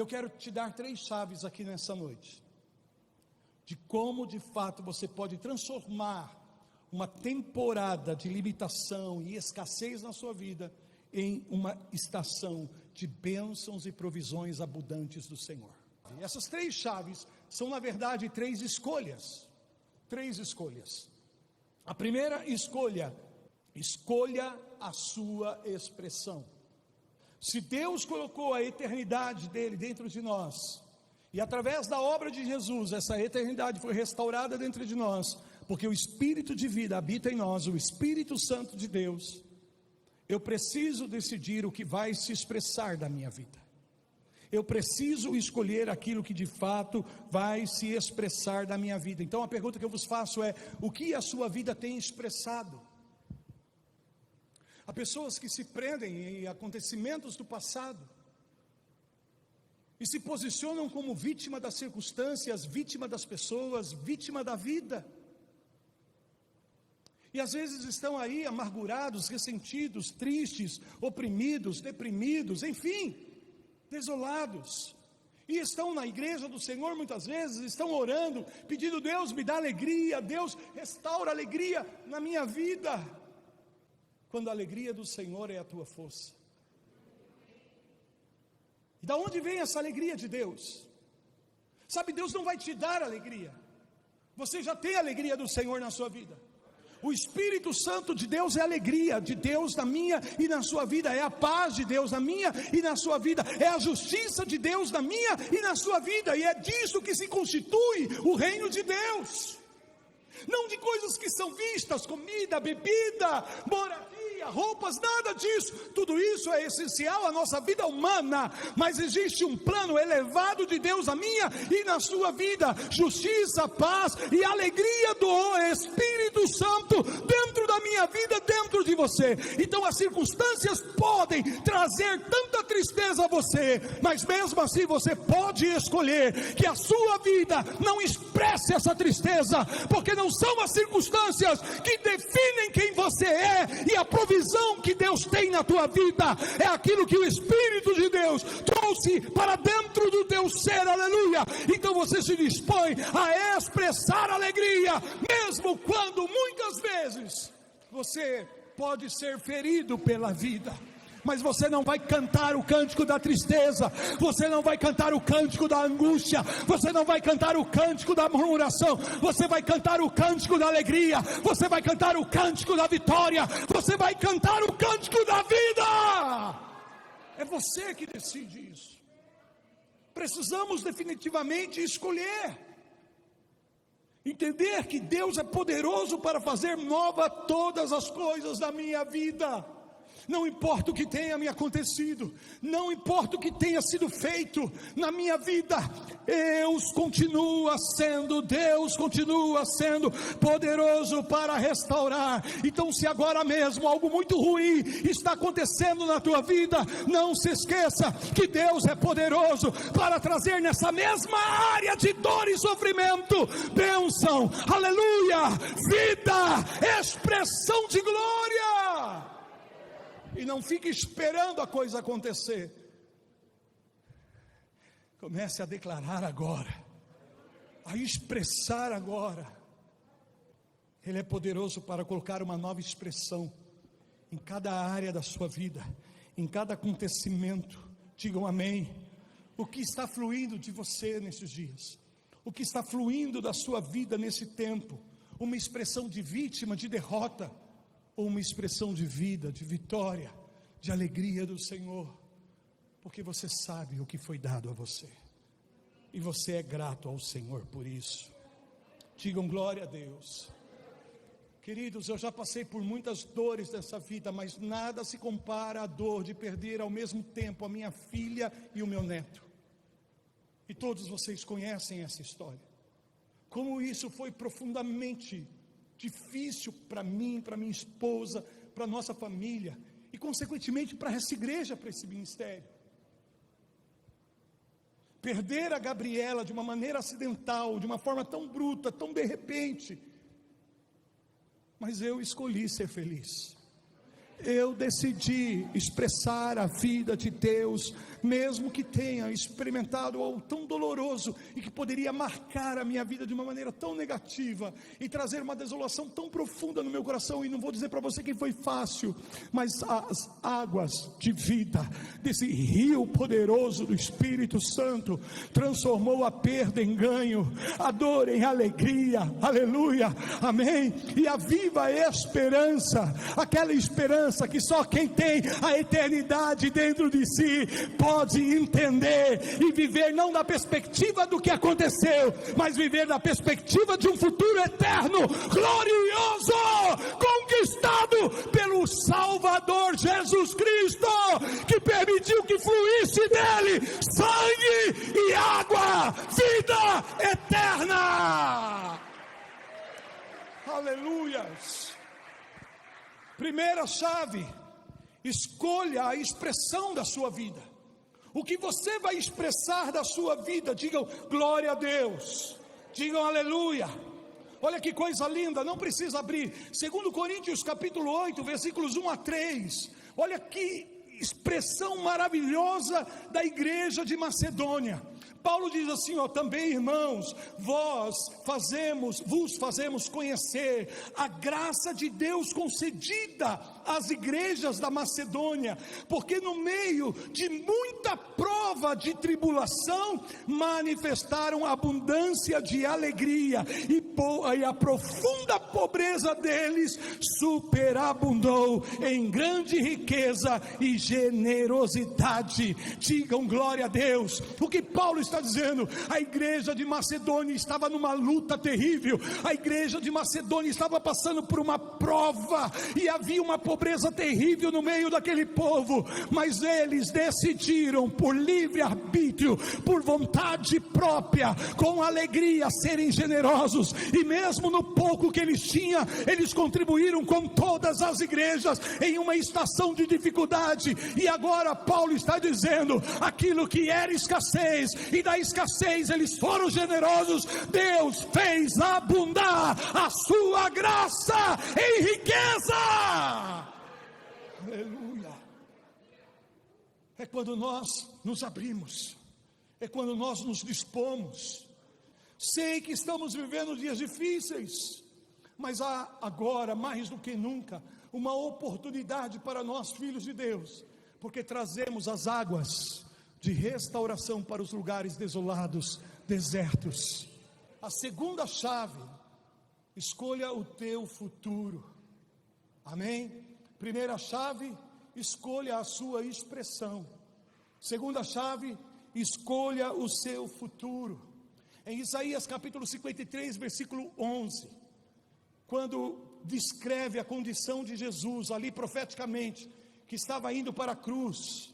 quero te dar 3 chaves aqui nessa noite, de como de fato você pode transformar uma temporada de limitação e escassez na sua vida em uma estação de bênçãos e provisões abundantes do Senhor. E essas 3 chaves são, na verdade, 3 escolhas. 3 escolhas. A primeira escolha: escolha a sua expressão. Se Deus colocou a eternidade dele dentro de nós, e através da obra de Jesus, essa eternidade foi restaurada dentro de nós, porque o Espírito de vida habita em nós, o Espírito Santo de Deus, eu preciso decidir o que vai se expressar da minha vida. Eu preciso escolher aquilo que de fato vai se expressar da minha vida. Então a pergunta que eu vos faço é: o que a sua vida tem expressado? Há pessoas que se prendem em acontecimentos do passado e se posicionam como vítima das circunstâncias, vítima das pessoas, vítima da vida. E às vezes estão aí amargurados, ressentidos, tristes, oprimidos, deprimidos, enfim, desolados. E estão na igreja do Senhor muitas vezes, estão orando, pedindo: Deus me dá alegria, Deus restaura a alegria na minha vida. Quando a alegria do Senhor é a tua força. E da onde vem essa alegria de Deus? Sabe, Deus não vai te dar alegria. Você já tem a alegria do Senhor na sua vida. O Espírito Santo de Deus é a alegria de Deus na minha e na sua vida, é a paz de Deus na minha e na sua vida, é a justiça de Deus na minha e na sua vida, e é disso que se constitui o reino de Deus. Não de coisas que são vistas, comida, bebida, moradia, roupas, nada disso. Tudo isso é essencial à nossa vida humana, mas existe um plano elevado de Deus na minha e na sua vida: justiça, paz e alegria do Espírito Santo dentro da minha vida, dentro de você. Então as circunstâncias podem trazer tanta tristeza a você, mas mesmo assim você pode escolher que a sua vida não expresse essa tristeza, porque não são as circunstâncias que definem quem você é, e a provisão que Deus tem na tua vida é aquilo que o Espírito de Deus trouxe para dentro do teu ser, aleluia. Então você se dispõe a expressar alegria, mesmo quando muitas vezes você pode ser ferido pela vida. Mas você não vai cantar o cântico da tristeza, você não vai cantar o cântico da angústia, você não vai cantar o cântico da murmuração, você vai cantar o cântico da alegria, você vai cantar o cântico da vitória, você vai cantar o cântico da vida. É você que decide isso. Precisamos definitivamente escolher, entender que Deus é poderoso para fazer nova todas as coisas da minha vida. Não importa o que tenha me acontecido, não importa o que tenha sido feito na minha vida, Deus continua sendo poderoso para restaurar. Então, se agora mesmo algo muito ruim está acontecendo na tua vida, não se esqueça que Deus é poderoso para trazer nessa mesma área de dor e sofrimento bênção, aleluia, vida, expressão de glória. E não fique esperando a coisa acontecer. Comece a declarar agora, a expressar agora. Ele é poderoso para colocar uma nova expressão em cada área da sua vida, em cada acontecimento. Digam amém. O que está fluindo de você nesses dias? O que está fluindo da sua vida nesse tempo? Uma expressão de vítima, de derrota, ou uma expressão de vida, de vitória, de alegria do Senhor, porque você sabe o que foi dado a você, e você é grato ao Senhor por isso. Digam glória a Deus. Queridos, eu já passei por muitas dores dessa vida, mas nada se compara à dor de perder ao mesmo tempo a minha filha e o meu neto, e todos vocês conhecem essa história, como isso foi profundamente difícil para mim, para minha esposa, para nossa família, e consequentemente para essa igreja, para esse ministério. Perder a Gabriela de uma maneira acidental, de uma forma tão bruta, tão de repente, mas eu escolhi ser feliz. eu decidi expressar a vida de Deus, mesmo que tenha experimentado algo tão doloroso e que poderia marcar a minha vida de uma maneira tão negativa e trazer uma desolação tão profunda no meu coração. E não vou dizer para você que foi fácil, mas as águas de vida desse rio poderoso do Espírito Santo transformou a perda em ganho, a dor em alegria, aleluia, amém. E a viva esperança, aquela esperança que só quem tem a eternidade dentro de si pode entender e viver, não da perspectiva do que aconteceu, mas viver da perspectiva de um futuro eterno, glorioso, conquistado pelo Salvador Jesus Cristo, que permitiu que fluísse dele sangue e água, vida eterna. Aleluias. Primeira chave: escolha a expressão da sua vida. O que você vai expressar da sua vida? Digam glória a Deus, digam aleluia. Olha que coisa linda, não precisa abrir. 2 Coríntios capítulo 8, versículos 1 a 3. Olha que expressão maravilhosa da igreja de Macedônia. Paulo diz assim, também irmãos, vos fazemos conhecer a graça de Deus concedida às igrejas da Macedônia, porque no meio de muita prova de tribulação, manifestaram abundância de alegria, e a profunda pobreza deles superabundou em grande riqueza e generosidade. Digam glória a Deus. O que Paulo está dizendo? A igreja de Macedônia estava numa luta terrível, a igreja de Macedônia estava passando por uma prova, e havia uma pobreza terrível no meio daquele povo, mas eles decidiram por livre arbítrio, por vontade própria, com alegria, serem generosos, e mesmo no pouco que eles tinham, eles contribuíram com todas as igrejas em uma estação de dificuldade. E agora Paulo está dizendo, aquilo que era escassez, e da escassez eles foram generosos, Deus fez abundar a sua graça em riqueza. Aleluia. É quando nós nos abrimos, é quando nós nos dispomos. Sei que estamos vivendo dias difíceis, mas há agora, mais do que nunca, uma oportunidade para nós, filhos de Deus, porque trazemos as águas de restauração para os lugares desolados, desertos. A segunda chave: escolha o teu futuro. Amém? Primeira chave: escolha a sua expressão. Segunda chave: escolha o seu futuro. Em Isaías capítulo 53, versículo 11, quando descreve a condição de Jesus ali profeticamente, que estava indo para a cruz,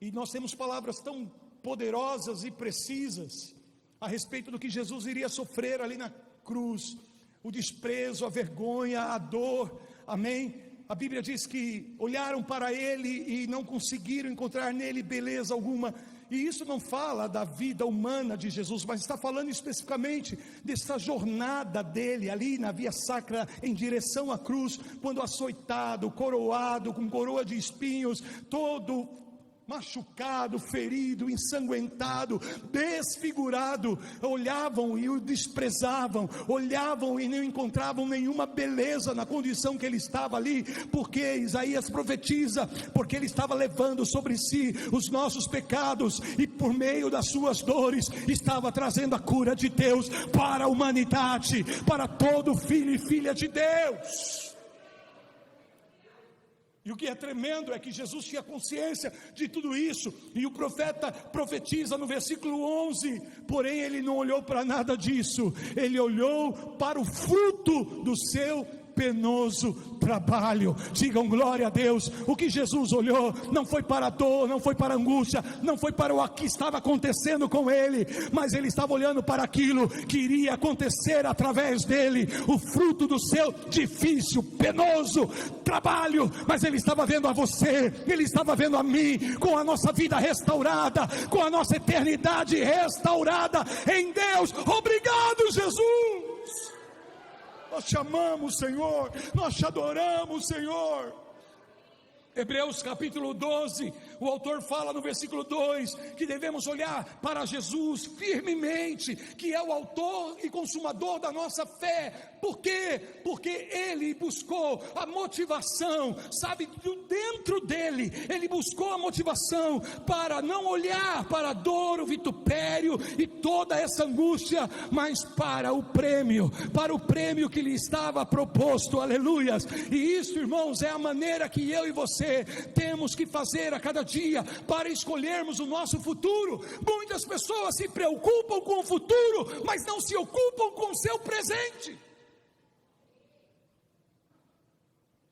e nós temos palavras tão poderosas e precisas a respeito do que Jesus iria sofrer ali na cruz: o desprezo, a vergonha, a dor, amém? A Bíblia diz que olharam para ele e não conseguiram encontrar nele beleza alguma. E isso não fala da vida humana de Jesus, mas está falando especificamente dessa jornada dele ali na via sacra em direção à cruz, quando açoitado, coroado com coroa de espinhos, todo machucado, ferido, ensanguentado, desfigurado, olhavam e o desprezavam, olhavam e não encontravam nenhuma beleza na condição que ele estava ali, porque Isaías profetiza, porque ele estava levando sobre si os nossos pecados, e por meio das suas dores, estava trazendo a cura de Deus para a humanidade, para todo filho e filha de Deus. E o que é tremendo é que Jesus tinha consciência de tudo isso, e o profeta profetiza no versículo 11, porém ele não olhou para nada disso, ele olhou para o fruto do seu penoso trabalho. Digam glória a Deus. O que Jesus olhou não foi para a dor, não foi para a angústia, não foi para o que estava acontecendo com ele, mas ele estava olhando para aquilo que iria acontecer através dele, o fruto do seu difícil, penoso trabalho. Mas ele estava vendo a você, ele estava vendo a mim, com a nossa vida restaurada, com a nossa eternidade restaurada em Deus. Obrigado, Jesus. Nós te amamos, Senhor, nós te adoramos, Senhor. Hebreus capítulo 12, o autor fala no versículo 2, que devemos olhar para Jesus firmemente, que é o autor e consumador da nossa fé. Por quê? Porque ele buscou a motivação, sabe, dentro dele, ele buscou a motivação para não olhar para a dor, o vitupério e toda essa angústia, mas para o prêmio que lhe estava proposto, aleluias. E isso, irmãos, é a maneira que eu e você temos que fazer a cada dia para escolhermos o nosso futuro. Muitas pessoas se preocupam com o futuro, mas não se ocupam com o seu presente.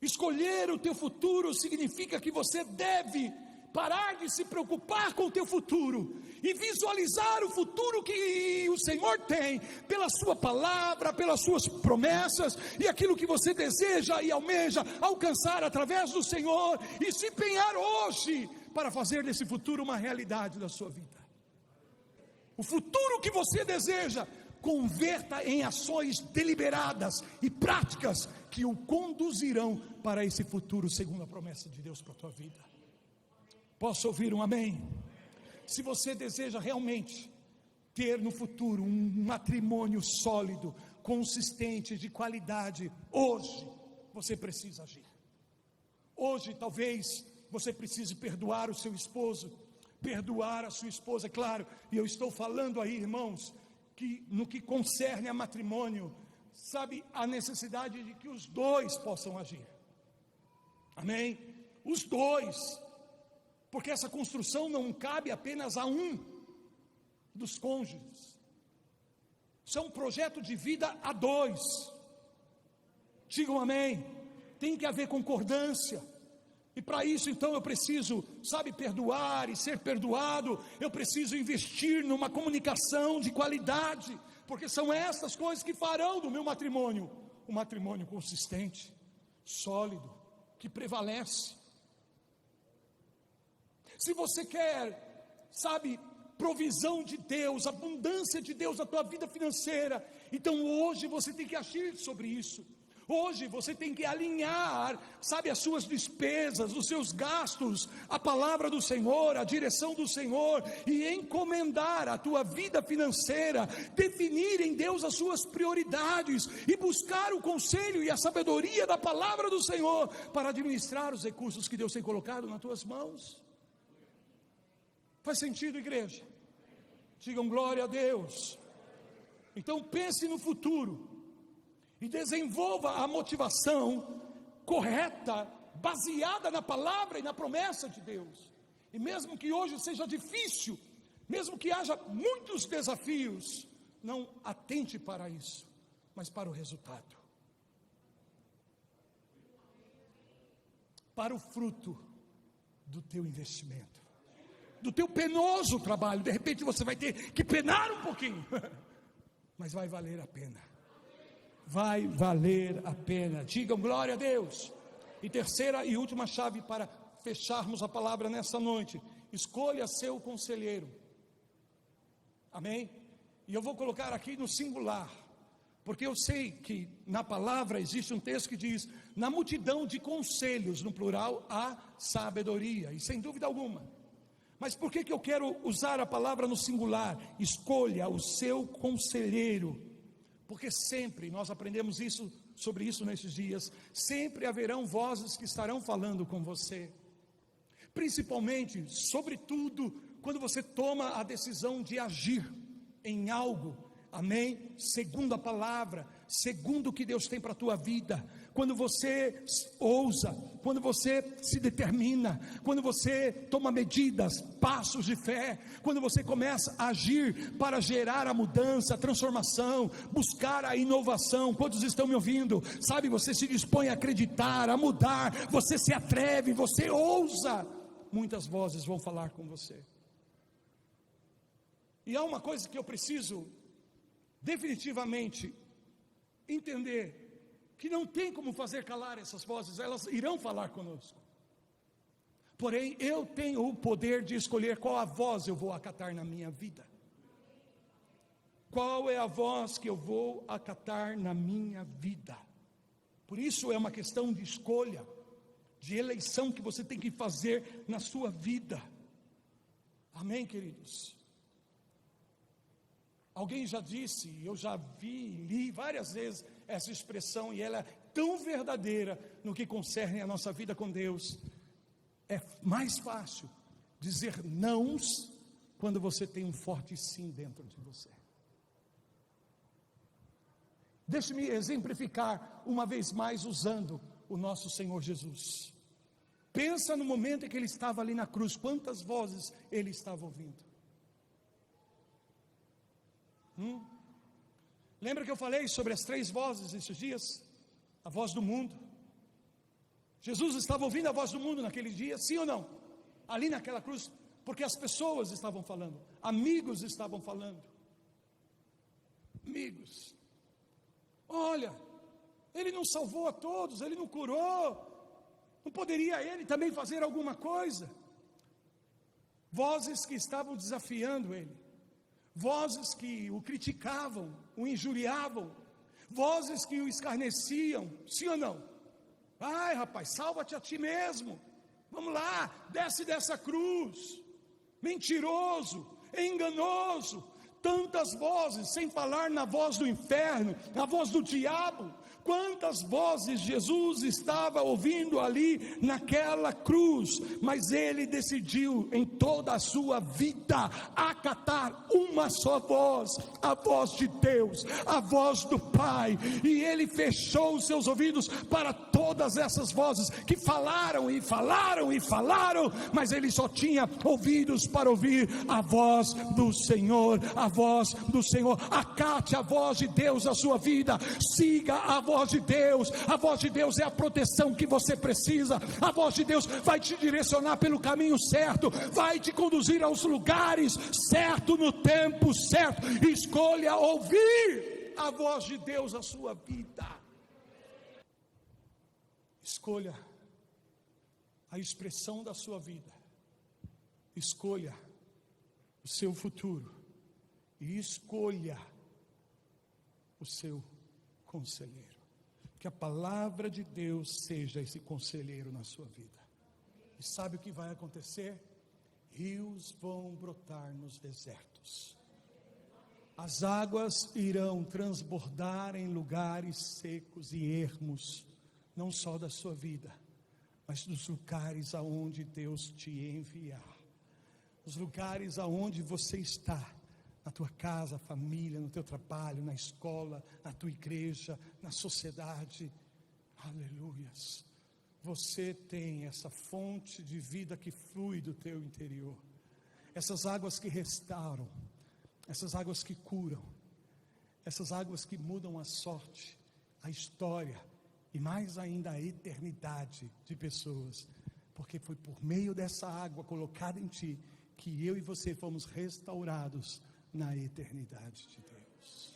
Escolher o teu futuro significa que você deve parar de se preocupar com o teu futuro e visualizar o futuro que o Senhor tem pela sua palavra, pelas suas promessas e aquilo que você deseja e almeja alcançar através do Senhor, e se empenhar hoje para fazer desse futuro uma realidade da sua vida. O futuro que você deseja, converta em ações deliberadas e práticas que o conduzirão para esse futuro segundo a promessa de Deus para a tua vida. Posso ouvir um amém? Se você deseja realmente ter no futuro um matrimônio sólido, consistente, de qualidade, hoje você precisa agir. Hoje talvez você precise perdoar o seu esposo, perdoar a sua esposa, claro, e eu estou falando aí, irmãos, que no que concerne a matrimônio, sabe, a necessidade de que os dois possam agir. Amém? Os dois. Porque essa construção não cabe apenas a um dos cônjuges. Isso é um projeto de vida a dois. Digam amém. Tem que haver concordância. E para isso então eu preciso, sabe, perdoar e ser perdoado. Eu preciso investir numa comunicação de qualidade. Porque são essas coisas que farão do meu matrimônio um matrimônio consistente, sólido, que prevalece. Se você quer, sabe, provisão de Deus, abundância de Deus na tua vida financeira, então hoje você tem que agir sobre isso. Hoje você tem que alinhar, sabe, as suas despesas, os seus gastos, a palavra do Senhor, a direção do Senhor, e encomendar a tua vida financeira, definir em Deus as suas prioridades, e buscar o conselho e a sabedoria da palavra do Senhor, para administrar os recursos que Deus tem colocado nas tuas mãos. Faz sentido, igreja? Digam glória a Deus. Então pense no futuro e desenvolva a motivação correta, baseada na palavra e na promessa de Deus. E mesmo que hoje seja difícil, mesmo que haja muitos desafios, não atente para isso, mas para o resultado, para o fruto do teu investimento, do teu penoso trabalho. De repente você vai ter que penar um pouquinho, mas vai valer a pena. Vai valer a pena. Digam glória a Deus. E terceira e última chave para fecharmos a palavra nessa noite: escolha seu conselheiro. Amém? E eu vou colocar aqui no singular, porque eu sei que na palavra existe um texto que diz: na multidão de conselhos, no plural, há sabedoria. E sem dúvida alguma. Mas por que eu quero usar a palavra no singular? Escolha o seu conselheiro. Porque sempre, nós aprendemos sobre isso nesses dias, sempre haverão vozes que estarão falando com você. Principalmente, sobretudo, quando você toma a decisão de agir em algo, amém? Segundo a palavra, segundo o que Deus tem para a tua vida. Quando você ousa, quando você se determina, quando você toma medidas, passos de fé, quando você começa a agir para gerar a mudança, a transformação, buscar a inovação. Quantos estão me ouvindo? Sabe, você se dispõe a acreditar, a mudar, você se atreve, você ousa, muitas vozes vão falar com você. E há uma coisa que eu preciso definitivamente entender: que não tem como fazer calar essas vozes, elas irão falar conosco. Porém, eu tenho o poder de escolher qual a voz eu vou acatar na minha vida. Qual é a voz que eu vou acatar na minha vida? Por isso é uma questão de escolha, de eleição que você tem que fazer na sua vida. Amém, queridos? Alguém já disse, eu já li várias vezes essa expressão, e ela é tão verdadeira no que concerne a nossa vida com Deus. É mais fácil dizer nãos quando você tem um forte sim dentro de você. Deixe-me exemplificar uma vez mais usando o nosso Senhor Jesus. Pensa no momento em que ele estava ali na cruz, quantas vozes ele estava ouvindo. Lembra que eu falei sobre as 3 vozes esses dias? A voz do mundo. Jesus estava ouvindo a voz do mundo naquele dia, sim ou não? Ali naquela cruz, porque as pessoas estavam falando, amigos estavam falando. Amigos, olha, ele não salvou a todos, ele não curou, não poderia ele também fazer alguma coisa? Vozes que estavam desafiando ele, vozes que o criticavam, o injuriavam, vozes que o escarneciam, sim ou não? Ai, rapaz, salva-te a ti mesmo, vamos lá, desce dessa cruz, mentiroso, enganoso. Tantas vozes, sem falar na voz do inferno, na voz do diabo. Quantas vozes Jesus estava ouvindo ali naquela cruz, mas ele decidiu em toda a sua vida acatar uma só voz, a voz de Deus, a voz do Pai, e ele fechou os seus ouvidos para todas essas vozes que falaram e falaram e falaram, mas ele só tinha ouvidos para ouvir a voz do Senhor, a voz do Senhor. Acate a voz de Deus na sua vida, siga a voz de Deus. A voz de Deus é a proteção que você precisa. A voz de Deus vai te direcionar pelo caminho certo, vai te conduzir aos lugares certos, no tempo certo. Escolha ouvir a voz de Deus na sua vida. Escolha a expressão da sua vida, escolha o seu futuro e escolha o seu conselheiro. Que a palavra de Deus seja esse conselheiro na sua vida. E sabe o que vai acontecer? Rios vão brotar nos desertos. As águas irão transbordar em lugares secos e ermos, não só da sua vida, mas dos lugares aonde Deus te enviar. Os lugares aonde você está, na tua casa, família, no teu trabalho, na escola, na tua igreja, na sociedade. Aleluias. Você tem essa fonte de vida que flui do teu interior. Essas águas que restauram, essas águas que curam, essas águas que mudam a sorte, a história e mais ainda a eternidade de pessoas. Porque foi por meio dessa água colocada em ti que eu e você fomos restaurados na eternidade de Deus.